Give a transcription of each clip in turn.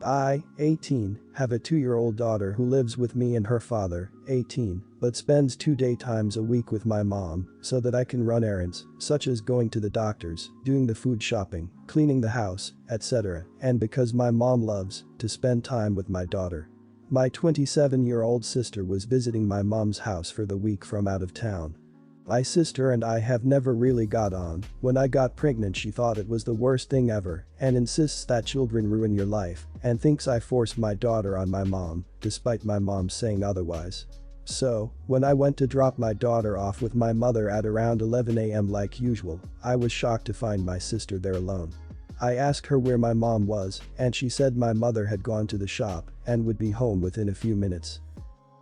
I, 18, have a 2-year-old daughter who lives with me and her father, 18, but spends 2 daytimes a week with my mom so that I can run errands, such as going to the doctors, doing the food shopping, cleaning the house, etc., and because my mom loves to spend time with my daughter. My 27-year-old sister was visiting my mom's house for the week from out of town. My sister and I have never really got on. When I got pregnant she thought it was the worst thing ever and insists that children ruin your life and thinks I forced my daughter on my mom, despite my mom saying otherwise. So, when I went to drop my daughter off with my mother at around 11 a.m. like usual, I was shocked to find my sister there alone. I asked her where my mom was and she said my mother had gone to the shop and would be home within a few minutes.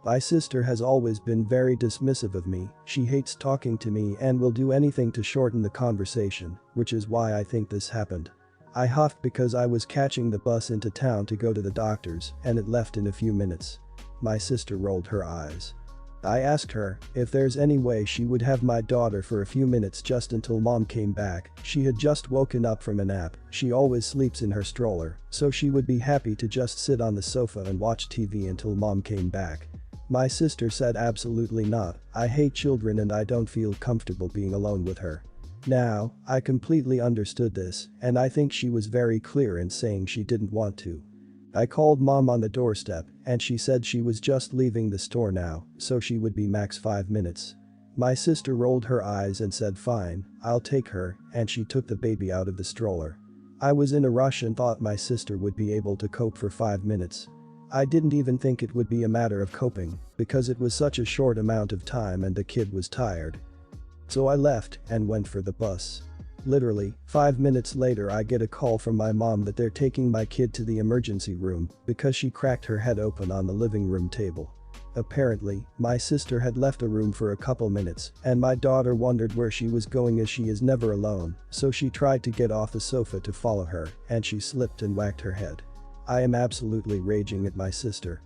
My sister has always been very dismissive of me, she hates talking to me and will do anything to shorten the conversation, which is why I think this happened. I huffed because I was catching the bus into town to go to the doctors and it left in a few minutes. My sister rolled her eyes. I asked her if there's any way she would have my daughter for a few minutes just until mom came back. She had just woken up from a nap, she always sleeps in her stroller, so she would be happy to just sit on the sofa and watch TV until mom came back. My sister said absolutely not, I hate children and I don't feel comfortable being alone with her. Now, I completely understood this, and I think she was very clear in saying she didn't want to. I called mom on the doorstep and she said she was just leaving the store now, so she would be max 5 minutes. My sister rolled her eyes and said fine, I'll take her, and she took the baby out of the stroller. I was in a rush and thought my sister would be able to cope for 5 minutes. I didn't even think it would be a matter of coping, because it was such a short amount of time and the kid was tired. So I left and went for the bus. Literally, 5 minutes later I get a call from my mom that they're taking my kid to the emergency room because she cracked her head open on the living room table. Apparently, my sister had left a room for a couple minutes and my daughter wondered where she was going as she is never alone, so she tried to get off the sofa to follow her and she slipped and whacked her head. I am absolutely raging at my sister.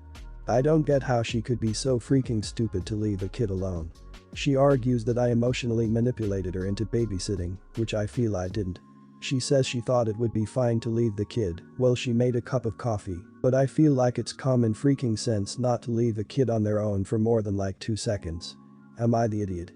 I don't get how she could be so freaking stupid to leave a kid alone. She argues that I emotionally manipulated her into babysitting, which I feel I didn't. She says she thought it would be fine to leave the kid while she made a cup of coffee, but I feel like it's common freaking sense not to leave a kid on their own for more than like 2 seconds. Am I the idiot?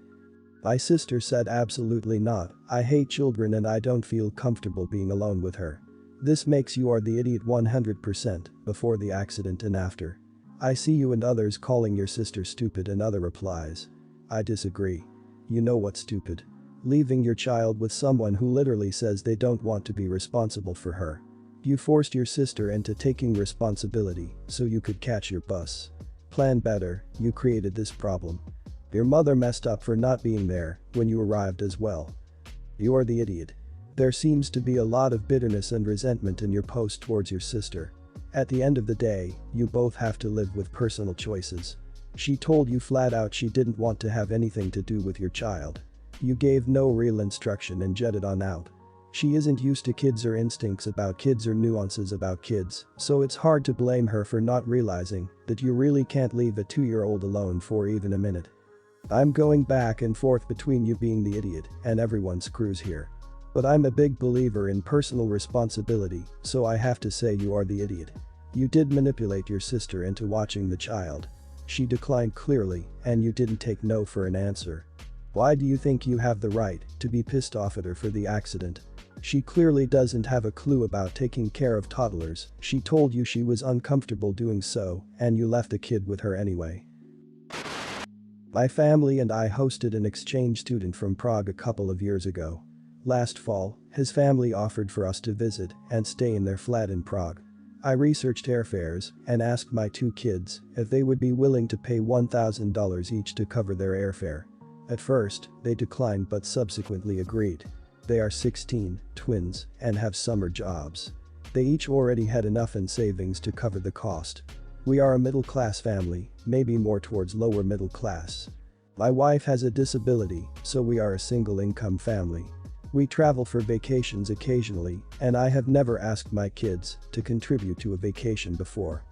My sister said absolutely not, I hate children and I don't feel comfortable being alone with her. This makes you are the idiot 100%, before the accident and after. I see you and others calling your sister stupid and other replies. I disagree. You know what's stupid? Leaving your child with someone who literally says they don't want to be responsible for her. You forced your sister into taking responsibility so you could catch your bus. Plan better, you created this problem. Your mother messed up for not being there when you arrived as well. You are the idiot. There seems to be a lot of bitterness and resentment in your post towards your sister. At the end of the day, you both have to live with personal choices. She told you flat out she didn't want to have anything to do with your child. You gave no real instruction and jetted on out. She isn't used to kids or instincts about kids or nuances about kids, so it's hard to blame her for not realizing that you really can't leave a 2-year-old alone for even a minute. I'm going back and forth between you being the idiot and everyone screws here. But I'm a big believer in personal responsibility, so I have to say you are the idiot. You did manipulate your sister into watching the child. She declined clearly, and you didn't take no for an answer. Why do you think you have the right to be pissed off at her for the accident? She clearly doesn't have a clue about taking care of toddlers, she told you she was uncomfortable doing so, and you left the kid with her anyway. My family and I hosted an exchange student from Prague a couple of years ago. Last fall, his family offered for us to visit and stay in their flat in Prague. I researched airfares and asked my 2 kids if they would be willing to pay $1,000 each to cover their airfare. At first, they declined but subsequently agreed. They are 16, twins, and have summer jobs. They each already had enough in savings to cover the cost. We are a middle-class family, maybe more towards lower middle class. My wife has a disability, so we are a single-income family. We travel for vacations occasionally, and I have never asked my kids to contribute to a vacation before.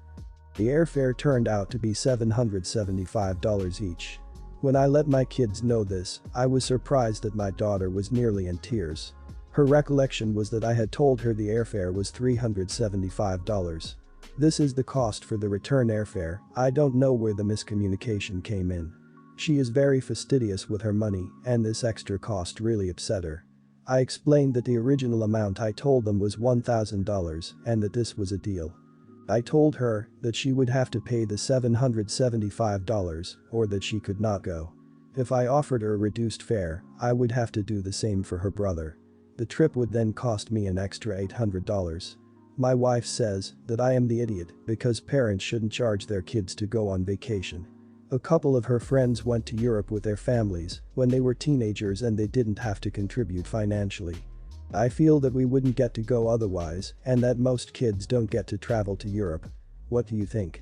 The airfare turned out to be $775 each. When I let my kids know this, I was surprised that my daughter was nearly in tears. Her recollection was that I had told her the airfare was $375. This is the cost for the return airfare. I don't know where the miscommunication came in. She is very fastidious with her money and this extra cost really upset her. I explained that the original amount I told them was $1,000 and that this was a deal. I told her that she would have to pay the $775 or that she could not go. If I offered her a reduced fare, I would have to do the same for her brother. The trip would then cost me an extra $800. My wife says that I am the idiot because parents shouldn't charge their kids to go on vacation. A couple of her friends went to Europe with their families when they were teenagers and they didn't have to contribute financially. I feel that we wouldn't get to go otherwise and that most kids don't get to travel to Europe. What do you think?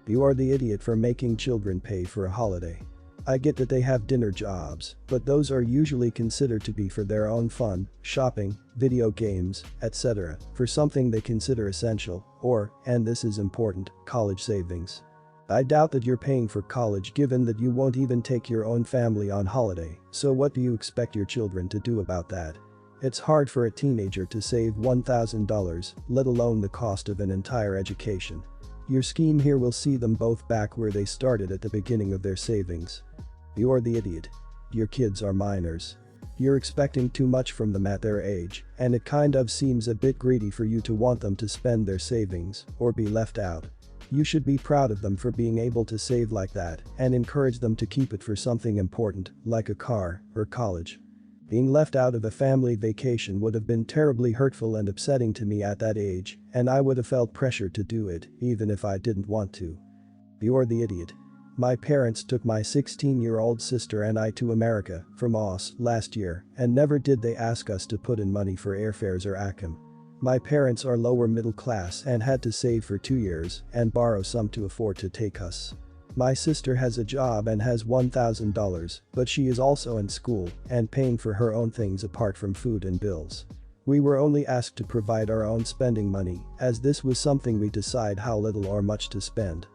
You are the idiot for making children pay for a holiday. I get that they have dinner jobs, but those are usually considered to be for their own fun, shopping, video games, etc., for something they consider essential, or, and this is important, college savings. I doubt that you're paying for college given that you won't even take your own family on holiday, so what do you expect your children to do about that? It's hard for a teenager to save $1,000, let alone the cost of an entire education. Your scheme here will see them both back where they started at the beginning of their savings. You're the idiot. Your kids are minors. You're expecting too much from them at their age, and it kind of seems a bit greedy for you to want them to spend their savings or be left out. You should be proud of them for being able to save like that and encourage them to keep it for something important, like a car or college. Being left out of a family vacation would have been terribly hurtful and upsetting to me at that age, and I would have felt pressure to do it, even if I didn't want to. You're the idiot. My parents took my 16-year-old sister and I to America from Aus last year, and never did they ask us to put in money for airfares or ACAM. My parents are lower middle class and had to save for 2 years and borrow some to afford to take us. My sister has a job and has $1,000, but she is also in school and paying for her own things apart from food and bills. We were only asked to provide our own spending money, as this was something we decide how little or much to spend.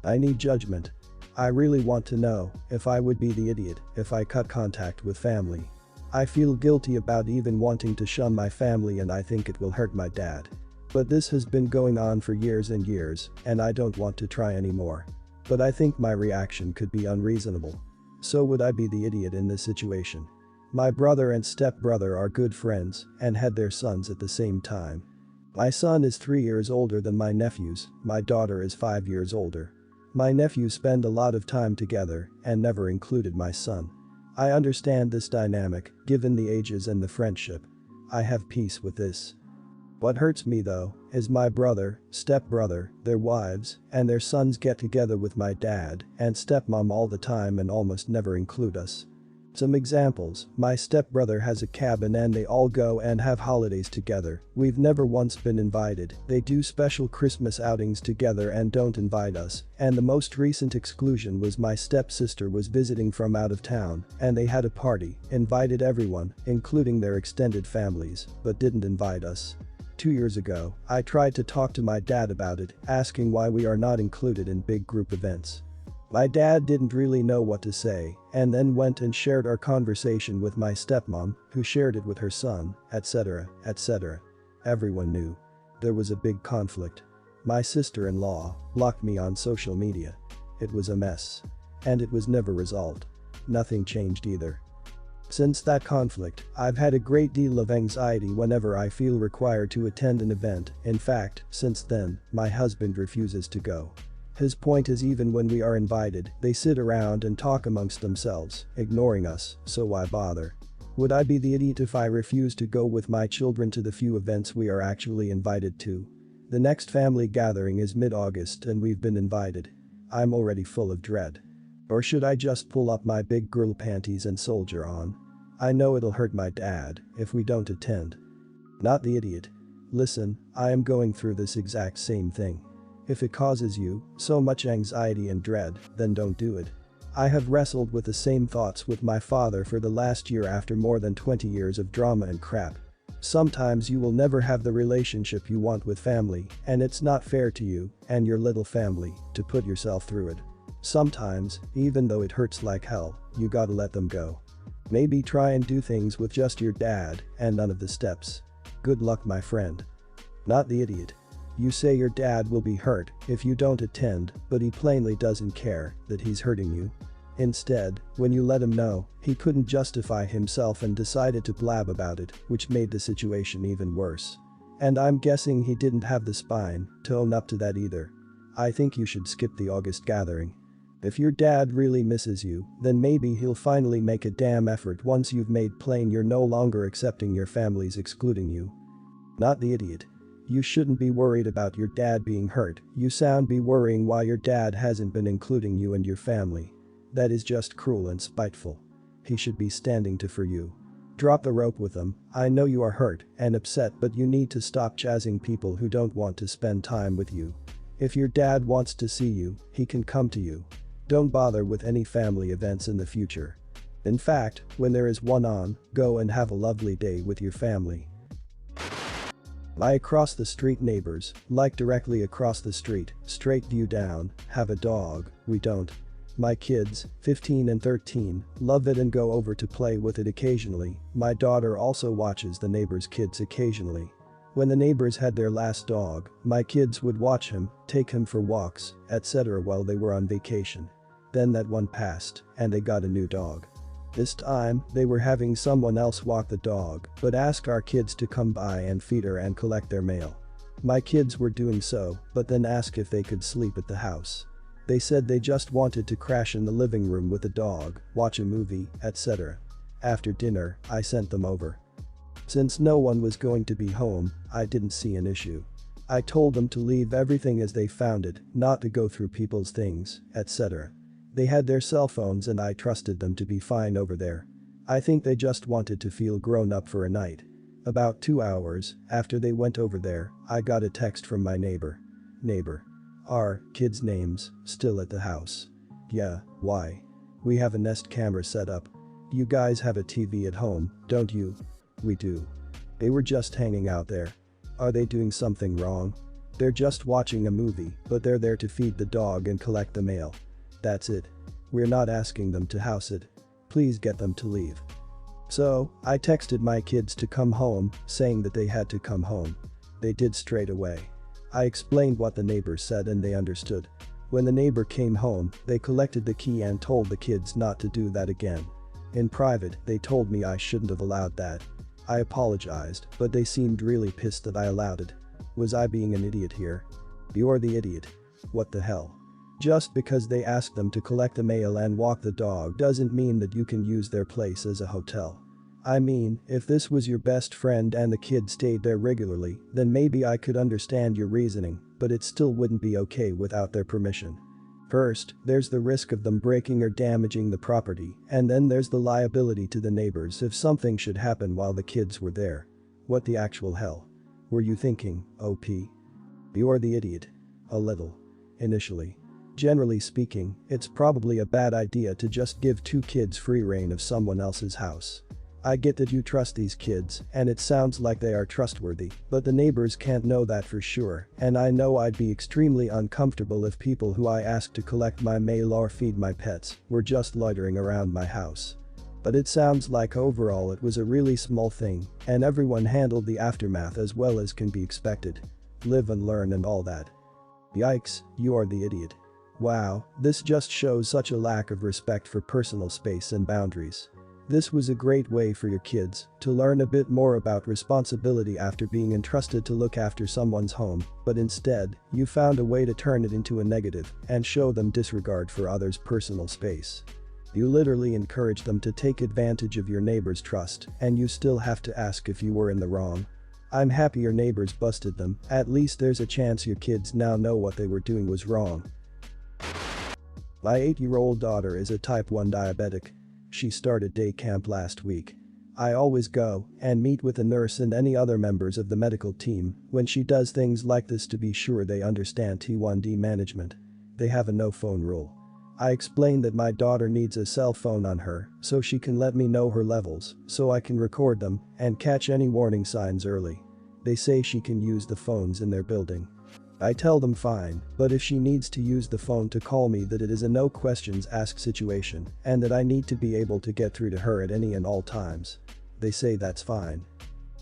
I need judgment. I really want to know if I would be the idiot if I cut contact with family. I feel guilty about even wanting to shun my family and I think it will hurt my dad. But this has been going on for years and years, and I don't want to try anymore. But I think my reaction could be unreasonable. So would I be the idiot in this situation? My brother and stepbrother are good friends and had their sons at the same time. My son is 3 years older than my nephews, my daughter is 5 years older. My nephews spend a lot of time together and never included my son. I understand this dynamic, given the ages and the friendship. I have peace with this. What hurts me though, is my brother, stepbrother, their wives, and their sons get together with my dad and stepmom all the time and almost never include us. Some examples, my stepbrother has a cabin and they all go and have holidays together. We've never once been invited. They do special Christmas outings together and don't invite us. And the most recent exclusion was my stepsister was visiting from out of town and they had a party, invited everyone, including their extended families, but didn't invite us. 2 years ago, I tried to talk to my dad about it, asking why we are not included in big group events. My dad didn't really know what to say and then went and shared our conversation with my stepmom, who shared it with her son, etc., etc. Everyone knew. There was a big conflict. My sister-in-law blocked me on social media. It was a mess. And it was never resolved. Nothing changed either. Since that conflict, I've had a great deal of anxiety whenever I feel required to attend an event. In fact, since then, my husband refuses to go. His point is even when we are invited, they sit around and talk amongst themselves, ignoring us, so why bother? Would I be the idiot if I refuse to go with my children to the few events we are actually invited to? The next family gathering is mid-August and we've been invited. I'm already full of dread. Or should I just pull up my big girl panties and soldier on? I know it'll hurt my dad if we don't attend. Not the idiot. Listen, I am going through this exact same thing. If it causes you so much anxiety and dread, then don't do it. I have wrestled with the same thoughts with my father for the last year after more than 20 years of drama and crap. Sometimes you will never have the relationship you want with family, and it's not fair to you and your little family to put yourself through it. Sometimes, even though it hurts like hell, you gotta let them go. Maybe try and do things with just your dad and none of the steps. Good luck, my friend. Not the idiot. You say your dad will be hurt if you don't attend, but he plainly doesn't care that he's hurting you. Instead, when you let him know, he couldn't justify himself and decided to blab about it, which made the situation even worse. And I'm guessing he didn't have the spine to own up to that either. I think you should skip the August gathering. If your dad really misses you, then maybe he'll finally make a damn effort once you've made plain you're no longer accepting your family's excluding you. Not the idiot. You shouldn't be worried about your dad being hurt, you sound be worrying why your dad hasn't been including you and your family. That is just cruel and spiteful. He should be standing to for you. Drop the rope with him. I know you are hurt and upset, but you need to stop jazzing people who don't want to spend time with you. If your dad wants to see you, he can come to you. Don't bother with any family events in the future. In fact, when there is one on, go and have a lovely day with your family. My across the street neighbors, like directly across the street, straight view down, have a dog, we don't. My kids, 15 and 13, love it and go over to play with it occasionally. My daughter also watches the neighbors' kids occasionally. When the neighbors had their last dog, my kids would watch him, take him for walks, etc. while they were on vacation. Then that one passed, and they got a new dog. This time, they were having someone else walk the dog, but asked our kids to come by and feed her and collect their mail. My kids were doing so, but then asked if they could sleep at the house. They said they just wanted to crash in the living room with the dog, watch a movie, etc. After dinner, I sent them over. Since no one was going to be home, I didn't see an issue. I told them to leave everything as they found it, not to go through people's things, etc. They had their cell phones and I trusted them to be fine over there. I think they just wanted to feel grown up for a night. About 2 hours after they went over there, I got a text from my neighbor. Our kids' names still at the house. Yeah, why? We have a Nest camera set up. You guys have a TV at home, don't you? We do. They were just hanging out there. Are they doing something wrong? They're just watching a movie, but they're there to feed the dog and collect the mail. That's it. We're not asking them to house it. Please get them to leave. So, I texted my kids to come home, saying that they had to come home. They did straight away. I explained what the neighbor said and they understood. When the neighbor came home, they collected the key and told the kids not to do that again. In private, they told me I shouldn't have allowed that. I apologized, but they seemed really pissed that I allowed it. Was I being an idiot here? You're the idiot. What the hell? Just because they asked them to collect the mail and walk the dog doesn't mean that you can use their place as a hotel. I mean, if this was your best friend and the kid stayed there regularly, then maybe I could understand your reasoning, but it still wouldn't be okay without their permission. First, there's the risk of them breaking or damaging the property, and then there's the liability to the neighbors if something should happen while the kids were there. What the actual hell? Were you thinking, OP? You're the idiot. A little. Initially. Generally speaking, it's probably a bad idea to just give 2 kids free reign of someone else's house. I get that you trust these kids, and it sounds like they are trustworthy, but the neighbors can't know that for sure, and I know I'd be extremely uncomfortable if people who I ask to collect my mail or feed my pets were just loitering around my house. But it sounds like overall it was a really small thing, and everyone handled the aftermath as well as can be expected. Live and learn and all that. Yikes, you are the idiot. Wow, this just shows such a lack of respect for personal space and boundaries. This was a great way for your kids to learn a bit more about responsibility after being entrusted to look after someone's home, but instead, you found a way to turn it into a negative and show them disregard for others' personal space. You literally encourage them to take advantage of your neighbor's trust, and you still have to ask if you were in the wrong. I'm happy your neighbors busted them, at least there's a chance your kids now know what they were doing was wrong. My 8-year-old daughter is a type 1 diabetic. She started day camp last week. I always go and meet with a nurse and any other members of the medical team when she does things like this to be sure they understand T1D management. They have a no phone rule. I explained that my daughter needs a cell phone on her so she can let me know her levels so I can record them and catch any warning signs early. They say she can use the phones in their building. I tell them fine, but if she needs to use the phone to call me that it is a no questions asked situation and that I need to be able to get through to her at any and all times. They say that's fine.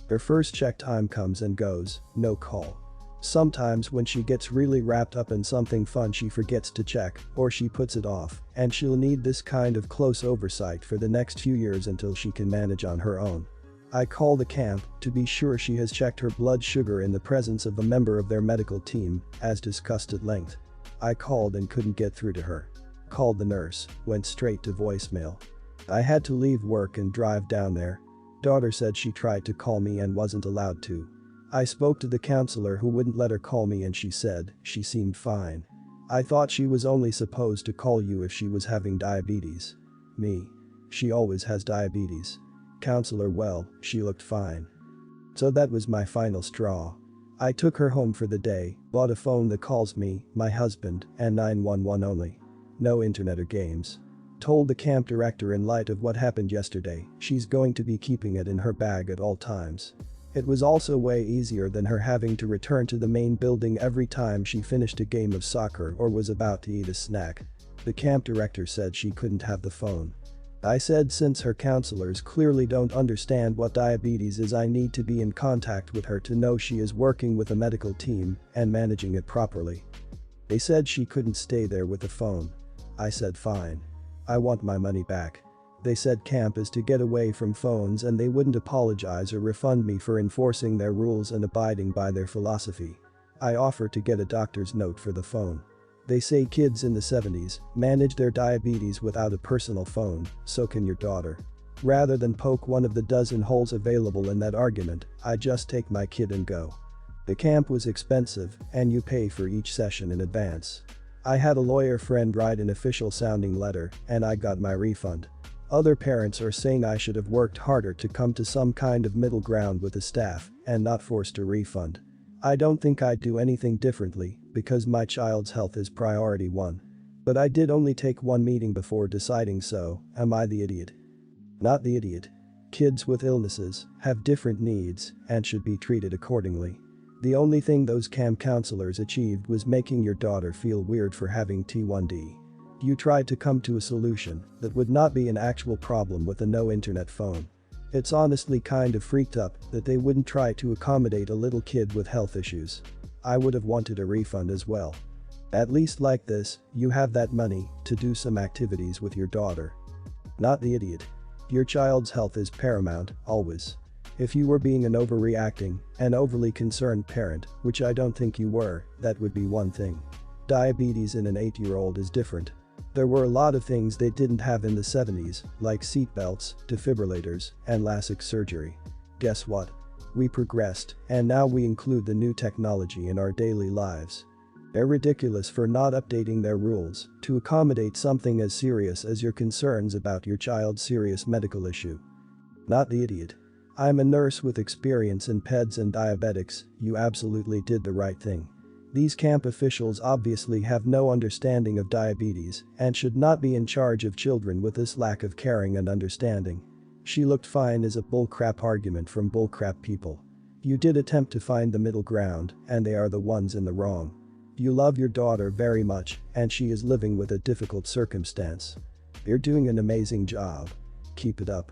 Their first check time comes and goes, no call. Sometimes when she gets really wrapped up in something fun she forgets to check, or she puts it off, and she'll need this kind of close oversight for the next few years until she can manage on her own. I call the camp to be sure she has checked her blood sugar in the presence of a member of their medical team, as discussed at length. I called and couldn't get through to her. Called the nurse, went straight to voicemail. I had to leave work and drive down there. Daughter said she tried to call me and wasn't allowed to. I spoke to the counselor who wouldn't let her call me and she said she seemed fine. I thought she was only supposed to call you if she was having diabetes. Me. She always has diabetes. Counselor, well, she looked fine. So that was my final straw. I took her home for the day, bought a phone that calls me, my husband, and 911 only. No internet or games. Told the camp director in light of what happened yesterday, she's going to be keeping it in her bag at all times. It was also way easier than her having to return to the main building every time she finished a game of soccer or was about to eat a snack. The camp director said she couldn't have the phone. I said since her counselors clearly don't understand what diabetes is, I need to be in contact with her to know she is working with a medical team and managing it properly. They said she couldn't stay there with the phone. I said fine. I want my money back. They said camp is to get away from phones and they wouldn't apologize or refund me for enforcing their rules and abiding by their philosophy. I offered to get a doctor's note for the phone. They say kids in the 70s manage their diabetes without a personal phone, so can your daughter. Rather than poke one of the dozen holes available in that argument, I just take my kid and go. The camp was expensive and you pay for each session in advance. I had a lawyer friend write an official sounding letter and I got my refund. Other parents are saying I should have worked harder to come to some kind of middle ground with the staff and not forced a refund. I don't think I'd do anything differently because my child's health is priority one. But I did only take one meeting before deciding, so am I the idiot? Not the idiot. Kids with illnesses have different needs and should be treated accordingly. The only thing those camp counselors achieved was making your daughter feel weird for having T1D. You tried to come to a solution that would not be an actual problem with a no internet phone. It's honestly kind of freaked up that they wouldn't try to accommodate a little kid with health issues. I would have wanted a refund as well. At least like this, you have that money to do some activities with your daughter. Not the idiot. Your child's health is paramount, always. If you were being an overreacting and overly concerned parent, which I don't think you were, that would be one thing. Diabetes in an 8-year-old is different. There were a lot of things they didn't have in the 70s, like seatbelts, defibrillators, and LASIK surgery. Guess what? We progressed, and now we include the new technology in our daily lives. They're ridiculous for not updating their rules to accommodate something as serious as your concerns about your child's serious medical issue. Not the idiot. I'm a nurse with experience in peds and diabetics, you absolutely did the right thing. These camp officials obviously have no understanding of diabetes and should not be in charge of children with this lack of caring and understanding. She looked fine is a bullcrap argument from bullcrap people. You did attempt to find the middle ground and they are the ones in the wrong. You love your daughter very much and she is living with a difficult circumstance. You're doing an amazing job. Keep it up.